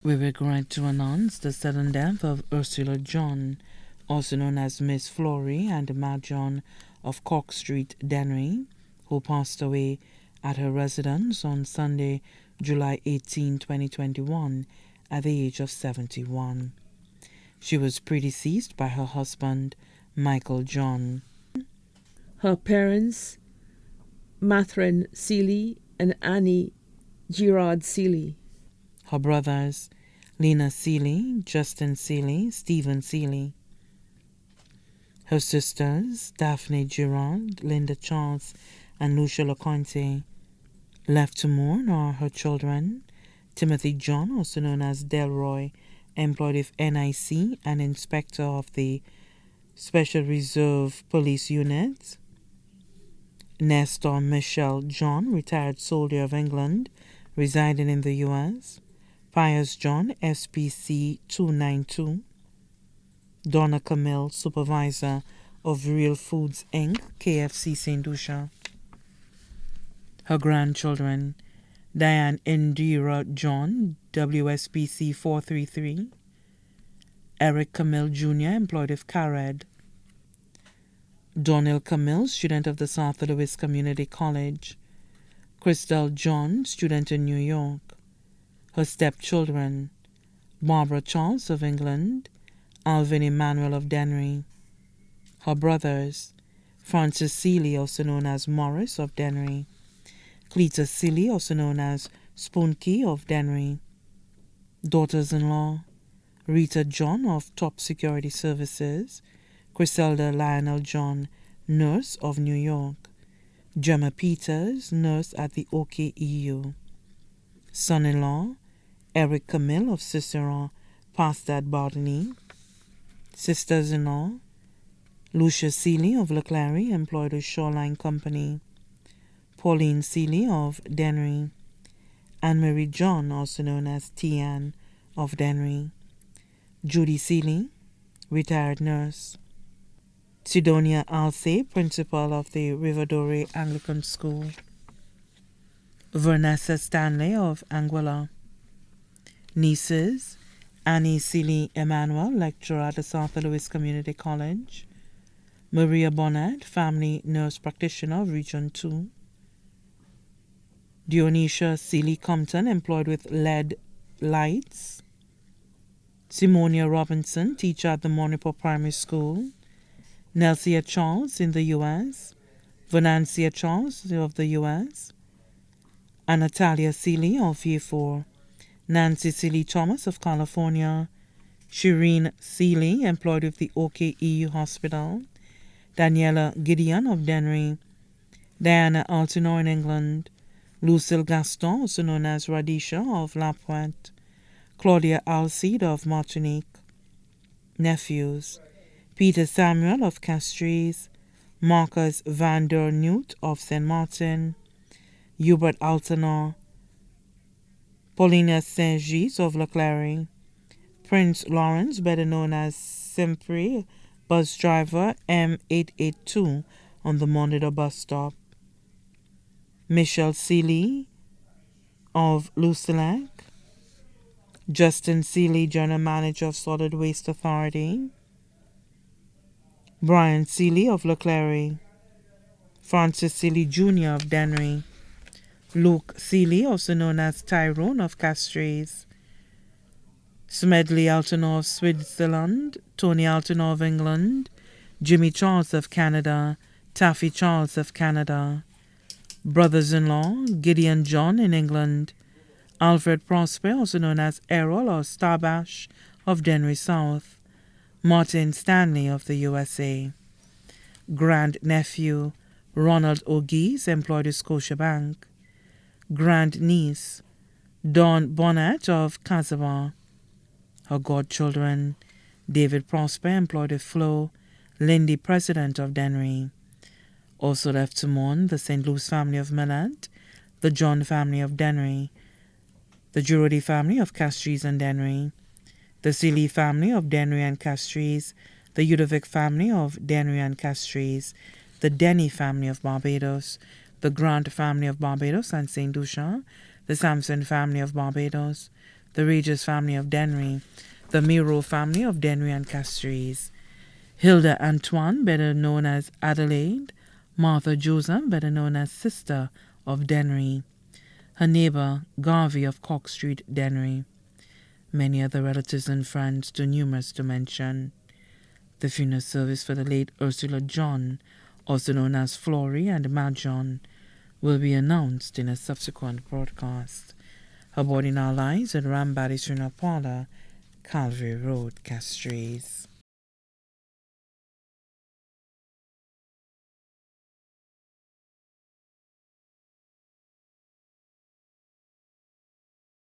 We regret to announce the sudden death of Ursula John, also known as Miss Flory and Mad John of Cork Street, Dennery, who passed away at her residence on Sunday, July 18, 2021, at the age of 71. She was predeceased by her husband, Michael John. Her parents, Mathren Seeley and Annie Gerard Seeley. Her brothers, Lena Seeley, Justin Seeley, Stephen Seeley. Her sisters, Daphne Gerard, Linda Charles, and Lucia LeConte. Left to mourn are her children, Timothy John, also known as Delroy, employed with NIC and inspector of the Special Reserve Police Unit. Nestor Michelle John, retired soldier of England, residing in the U.S. Pius John, SPC 292. Donna Camille, supervisor of Real Foods Inc., KFC St. Lucia. Her grandchildren, Diane Indira John, WSPC 433. Eric Camille Jr., employed with CARED. Donnell Camille, student of the South Louis Community College. Crystal John, student in New York. Her stepchildren, Barbara Charles of England, Alvin Emmanuel of Dennery. Her brothers, Francis Seeley, also known as Morris of Dennery. Cleta Seeley, also known as Spunky of Dennery. Daughters-in-law, Rita John of Top Security Services, Griselda Lionel John, nurse of New York. Gemma Peters, nurse at the OKEU. Son-in-law, Eric Camille of Cicero, pastor at Botany. Sisters-in-law, Lucia Seeley of Leclerc, employed with Shoreline Company. Pauline Seeley of Dennery. Anne-Marie John, also known as Tian of Dennery. Judy Seeley, retired nurse. Sidonia Alce, principal of the Riverdore Anglican School. Vanessa Stanley of Anguilla. Nieces, Annie Seeley Emmanuel, lecturer at the South Louis Community College. Maria Bonnet, family nurse practitioner of Region 2. Dionysia Seeley Compton, employed with LED Lights. Simonia Robinson, teacher at the Monipo Primary School. Nelsia Charles in the U.S. Venancia Charles of the U.S. Natalia Seeley of Year 4. Nancy Seeley Thomas of California. Shireen Seeley, employed with the OKEU Hospital. Daniela Gideon of Dennery. Diana Altinor in England. Lucille Gaston, also known as Radisha of La Pointe. Claudia Alcide of Martinique. Nephews, Peter Samuel of Castries. Marcus van der Newt of St. Martin. Hubert Altinor. Paulina Saint-Gilles of Leclerc. Prince Lawrence, better known as Simpri, bus driver M882 on the Monitor bus stop. Michelle Seeley of Lucillac. Justin Seeley, general manager of Solid Waste Authority. Brian Seeley of Leclerc. Francis Seeley Jr. of Dennery. Luke Seeley, also known as Tyrone of Castries. Smedley Altinor of Switzerland. Tony Altinor of England. Jimmy Charles of Canada. Taffy Charles of Canada. Brothers-in-law, Gideon John in England. Alfred Prosper, also known as Errol or Starbash of Dennery South. Martin Stanley of the USA. Grand-nephew, Ronald O'Gees, employed at Scotiabank. Grand-niece, Dawn Bonnet of Casabar. Her godchildren, David Prosper, employed at Flo. Lindy, president of Dennery. Also left to mourn the St. Louis family of Millet, the John family of Dennery, the Girardi family of Castries and Dennery, the Seeley family of Dennery and Castries, the Udovic family of Dennery and Castries, the Denny family of Barbados, the Grant family of Barbados and St. Lucia, the Sampson family of Barbados, the Regis family of Dennery, the Miro family of Dennery and Castries, Hilda Antoine, better known as Adelaide, Martha Joseph, better known as Sister of Dennery, her neighbor Garvey of Cock Street, Dennery, many other relatives and friends too numerous to mention. The funeral service for the late Ursula John, also known as Flory and Majon, will be announced in a subsequent broadcast. Her body now lies at Rambadi's Funeral Parlour, Calvary Road, Castries.